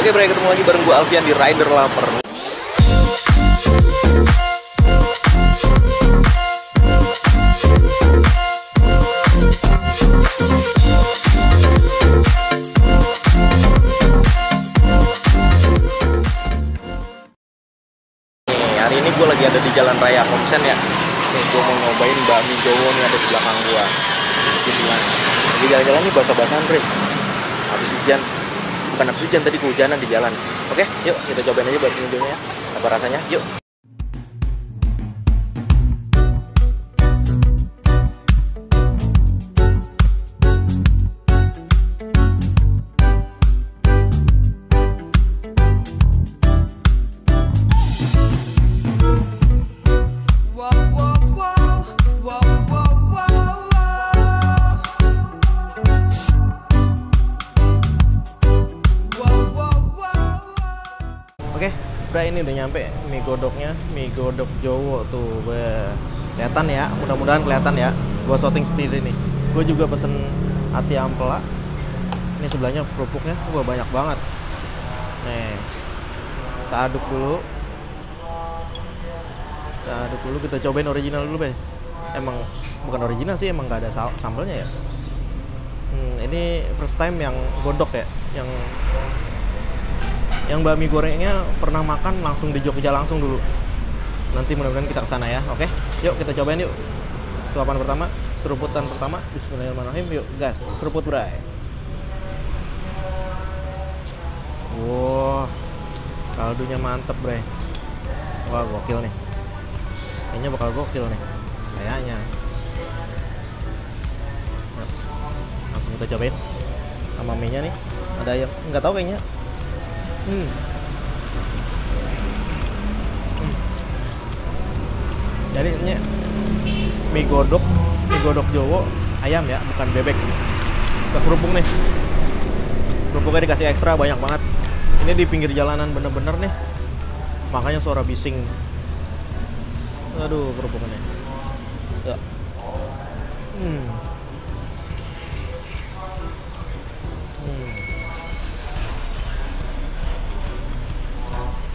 Oke Bray, ketemu lagi bareng gue Alfian di Rider Lover. Hari ini gue lagi ada di Jalan Raya Komsen ya. Nih gue mau nyobain bakmi Jowo nih, ada di belakang gue. Jadi jalan-jalan nih basah-basahan Bre. Habis hujan. Bukan habis hujan, tadi kehujanan di jalan. Oke, yuk kita cobain aja bakmi Jowo nya. Apa rasanya? Yuk. Oke, Bray, ini udah nyampe mie godoknya, mie godok Jowo tuh. Kelihatan ya, mudah-mudahan kelihatan ya. Gua shooting sendiri nih. Gue juga pesen ati ampela. Ini sebelahnya kerupuknya, gua banyak banget. Nih, kita aduk dulu. Kita cobain original dulu, Bray. Emang bukan original sih, emang nggak ada sambelnya ya. Ini first time yang godok ya, yang bakmi gorengnya pernah makan langsung di Jogja langsung dulu. Nanti mudah-mudahan kita kesana ya. Oke, yuk kita cobain yuk. Suapan pertama, seruputan pertama. Bismillahirrahmanirrahim. Yuk gas, seruput Bray. Wow, kaldunya mantep Bray. Wah, gokil nih. Kayaknya bakal gokil nih. Kayaknya. Langsung kita cobain. Sama mie-nya nih. Ada yang nggak tahu kayaknya. Jadi ini mie godok Jowo ayam ya, bukan bebek. Ke kerupuk nih, kerupuknya dikasih ekstra banyak banget. Ini di pinggir jalanan bener-bener nih, makanya suara bising. Aduh, kerupuknya ya.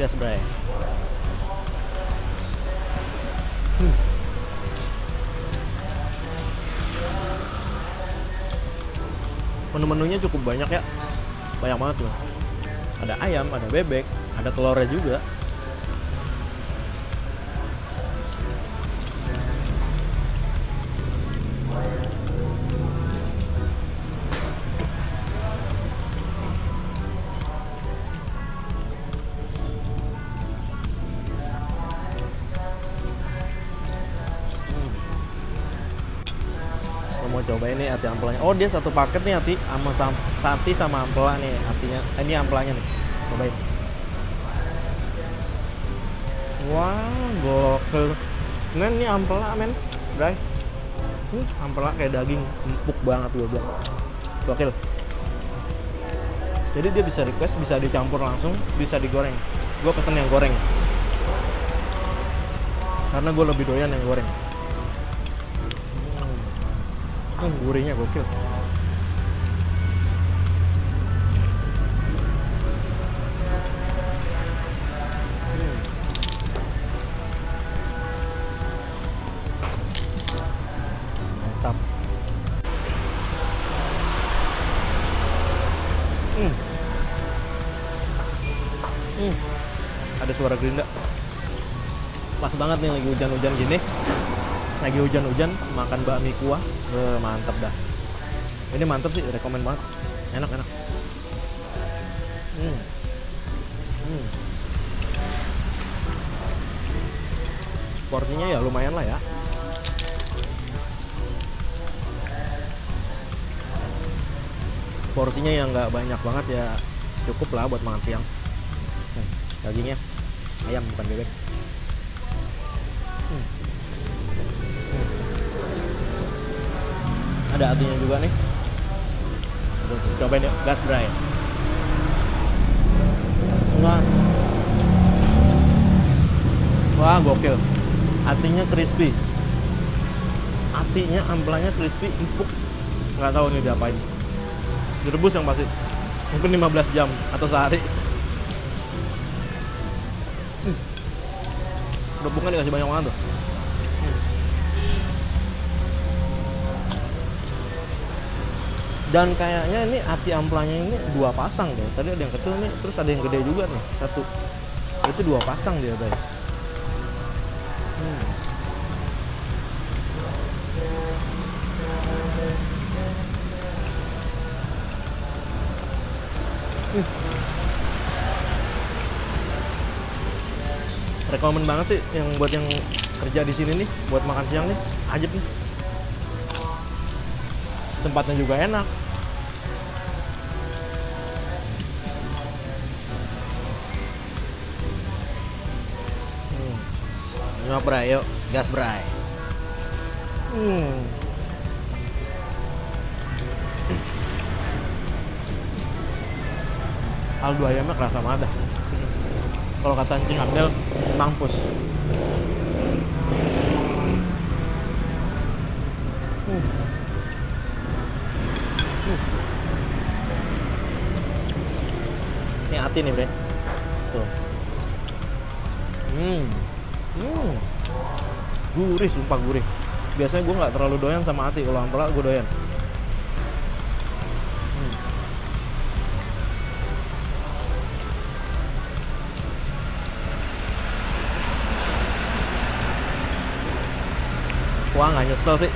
Gas Bray. Menu-menunya cukup banyak ya, banyak banget loh. Ada ayam, ada bebek, ada telurnya juga. Mau coba ini ati ampelanya. Oh, dia satu paket nih ati sama ampela nih. Artinya ini ampelanya nih. Cobain. Wah, gokil. Men, ini ampela men, Bray. Ampela kayak daging, empuk banget gue bilang. Gokil. Jadi dia bisa request, bisa dicampur langsung, bisa digoreng. Gue pesen yang goreng. Karena gue lebih doyan yang goreng. Gurihnya gokil. Mantap. Ada suara gerinda. Pas banget nih lagi hujan-hujan gini. Lagi hujan-hujan makan bakmi kuah, mantep dah. Ini mantep sih, rekomen banget. Enak. Porsinya ya lumayan lah ya. Porsinya yang nggak banyak banget ya, cukup lah buat makan siang. Dagingnya ayam bukan bebek. Ada atinya juga nih. Cobain yuk, gas Bray. Wah, gokil. Atinya crispy. Atinya, ampelanya crispy, empuk. Nggak tahu nih diapain. Direbus yang pasti. Mungkin 15 jam atau sehari. Kerupuknya dikasih banyak banget tuh. Dan kayaknya ini ati amplanya ini 2 pasang deh. Tadi ada yang kecil nih, terus ada yang gede juga nih, 1. Itu 2 pasang dia tadi. Rekomen banget sih yang buat yang kerja di sini nih, buat makan siang nih, ajib nih. Tempatnya juga enak. Nyop bray, yuk gas bray. Kaldu ayamnya kerasa banget dah. Kalau kata Cing Abdel, mampus. Ini hati nih bre. Tuh. Gurih, sumpah gurih. Biasanya gue nggak terlalu doyan sama hati, kalau ampela gue doyan. Wah, nggak nyesel sih.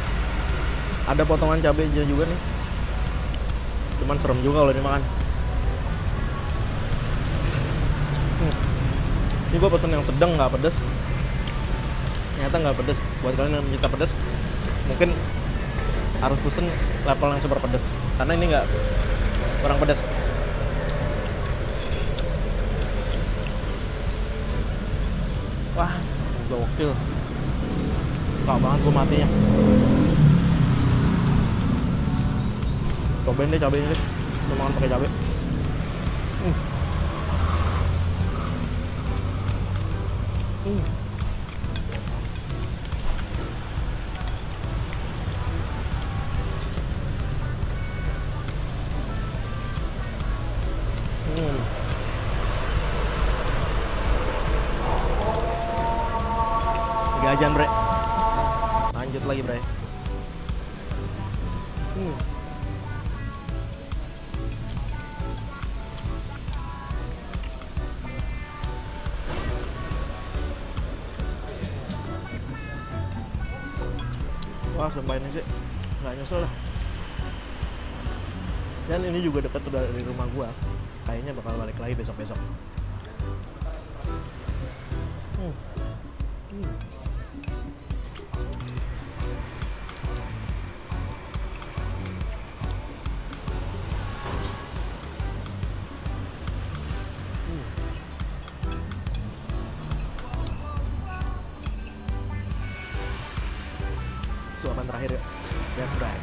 Ada potongan cabenya juga nih. Cuman serem juga kalau dimakan. Ini gue pesen yang sedang, nggak pedes. Ternyata nggak pedes. Buat kalian yang mencinta pedes, mungkin harus pesen level yang super pedes. Karena ini nggak kurang pedes. Wah, gokil. Suka banget gue matinya. Cobain deh cabenya deh. Udah makan pakai cabai. Gajan bre. Lanjut lagi bre. Wah, sumpah ini sih nggak nyesel lah. Dan ini juga dekat dari rumah gua. Kayaknya bakal balik lagi besok-besok. Suapan terakhir ya, gas bray.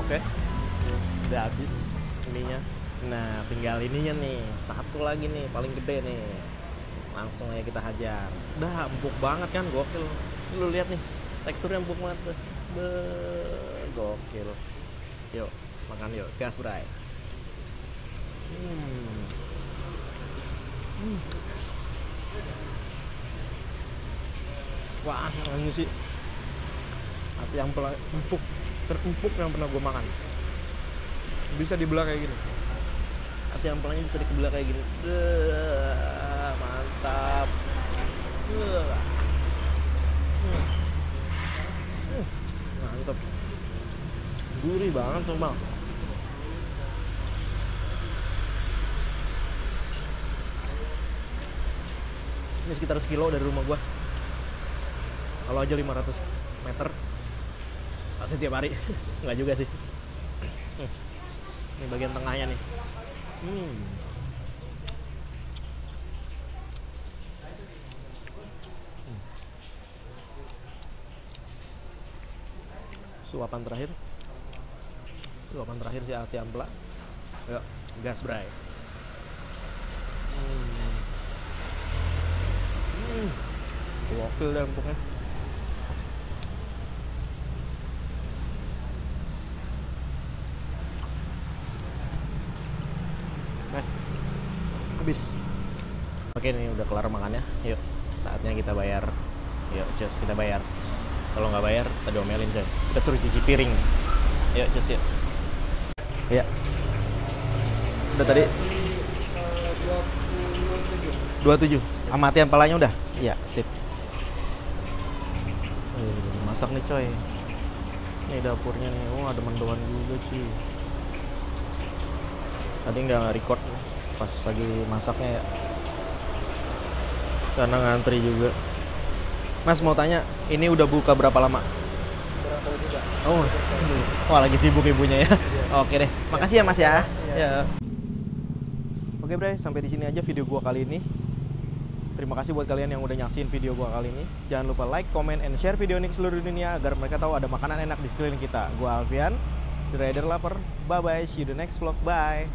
Oke, udah habis ininya. Nah, tinggal ininya nih, satu lagi nih, paling gede nih. Langsung aja kita hajar. Udah empuk banget kan, gokil. Lu lihat nih, teksturnya empuk banget tuh. Gokil. Yuk, makan yuk, gas bray. Wah, ini sih hati yang empuk, terempuk yang pernah gue makan. Bisa dibelah kayak gini. Hati ampelanya bisa dibelah kayak gini. Mantap. Mantap. Gurih banget tuh bang. Ini sekitar sekilo dari rumah gua. Kalau aja 500 meter pasti tiap hari. Nggak juga sih. Ini bagian tengahnya nih. Suapan terakhir si hati ampela. Yuk, gas bray. Gokil deh empuknya. habis. Oke, ini udah kelar makannya. Yuk, saatnya kita bayar. Yuk, cus, kita bayar. Kalau nggak bayar, kita diomelin, coy. Kita suruh cuci piring. Yuk, cus, yuk. Iya. Udah tadi 27. Sama ati ampelanya udah? Iya, sip. Masak nih, coy. Ini dapurnya nih. Oh, ada mendoan juga, cuy. Tadi nggak record pas lagi masaknya ya. Karena ngantri juga. Mas mau tanya, ini udah buka berapa lama? Oh, wah lagi sibuk ibunya ya. Oke deh, makasih ya Mas ya. Ya. Oke Bray, sampai di sini aja video gua kali ini. Terima kasih buat kalian yang udah nyaksin video gua kali ini. Jangan lupa like, comment, and share video ini ke seluruh dunia agar mereka tahu ada makanan enak di sekeliling kita. Gua Alfian, The Rider Lover. Bye bye, see you the next vlog. Bye.